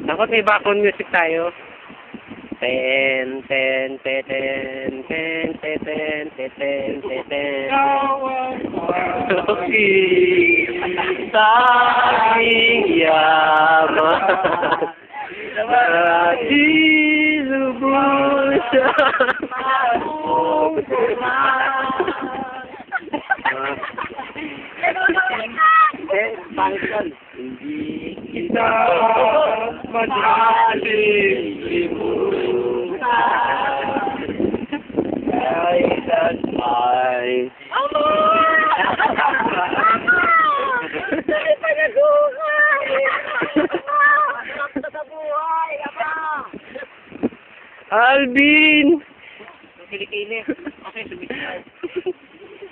Dapat may background music tayo. Ten, ten, ten, ten, ten, ten, ten, ten, ten, ten, ten. Sa aking yaman, di lubos hindi kita madaling limutan kahit at may Alvin!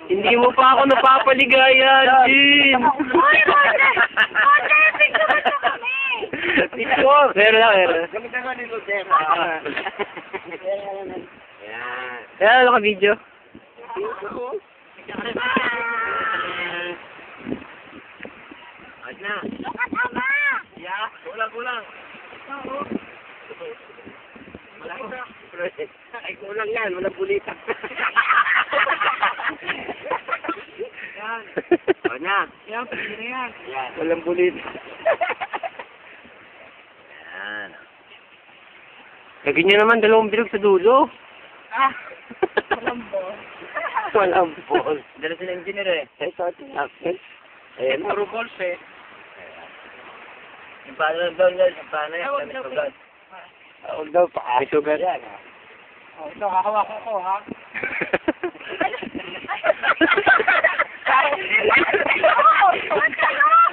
Hindi mo pa ako napapaligaya, Alvin! Meron lang, meron. Gamitan ko ni Lucer. Yan. Kaya ano ka video? Ayos na. Yeah, kulang. Ay, kulang yan. Walang bulitan. Yan. O na. Yan, pwede na yan. Yan. Walang bulit. Yan. Lagyan niyo naman dalawang bilog sa dulo. Walang ball. Walang ball. Dala sila engineer eh. Eh, sa ating akin. Eh, puro balls eh. Yung paano yan? Sugat. Huwag daw pa. May sugar. Yan. Oh, ito, hahawakan ko ha.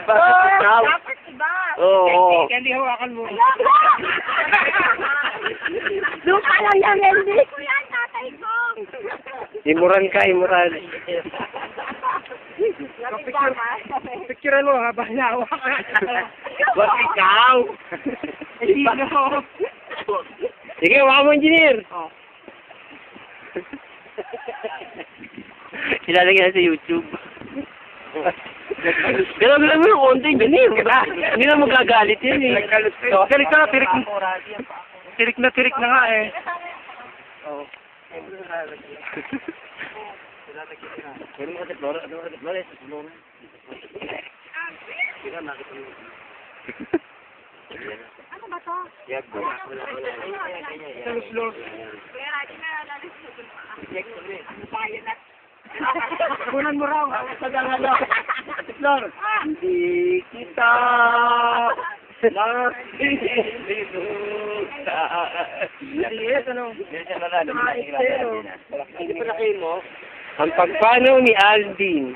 Bakit ikaw? Oo. Hindi hawakan mo. Luka lang yan, hindi ko yan, tatay ko. Imuran ka, imuran. Picture mo ha, bahala hawakan. Wag ikaw. Sino? Sige, waka mo, engineer. Oh. Ilalagay na sa YouTube. Gano'n mo yung konti, engineer. Hindi na magagalit yan eh. Tirik na, tirik na nga eh. Oo. Ano ba to? Slow. Kunan mo raw. Flor. Hindi kita nakilimutan. Hindi pa nakin mo. Ang pagpanaw ni Alvin.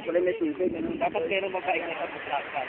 Wala may tubig. Dapat meron mabait na kapag-lakad.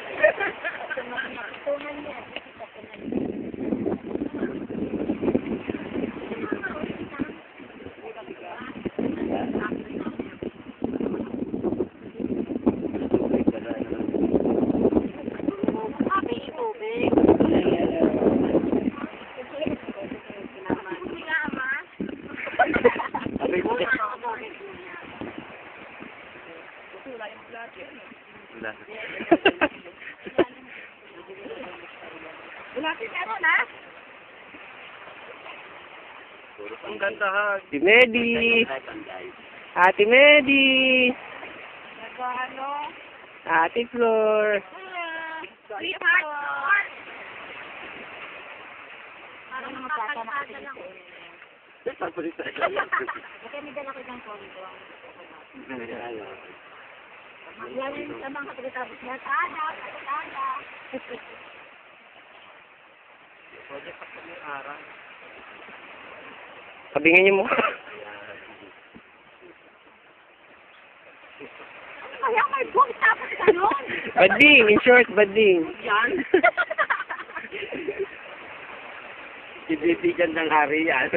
Ang ganda ha. Si Medi. Ate Medi. Ate Flor. Sweetheart. Parang magkakanta lang. Kasi may dala ko ng kondo. Yan yung tamang kapitabos na. Tada. Sabingin niyo mo. kaya may buwang tapos ganon. Bading, in short, bading. Yan. Ibibigyan ng hari yan.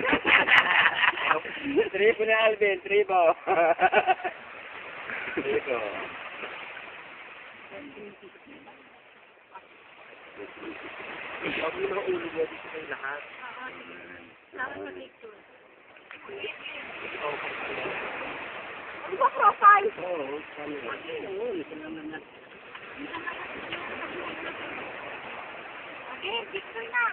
Tribo na Alvin, tribo. Tribo. Ikaw yung mga ulo mo dito kayo lahat. Ano ba profile? Oo, kami. Oo, ito naman na. Okay, picture na.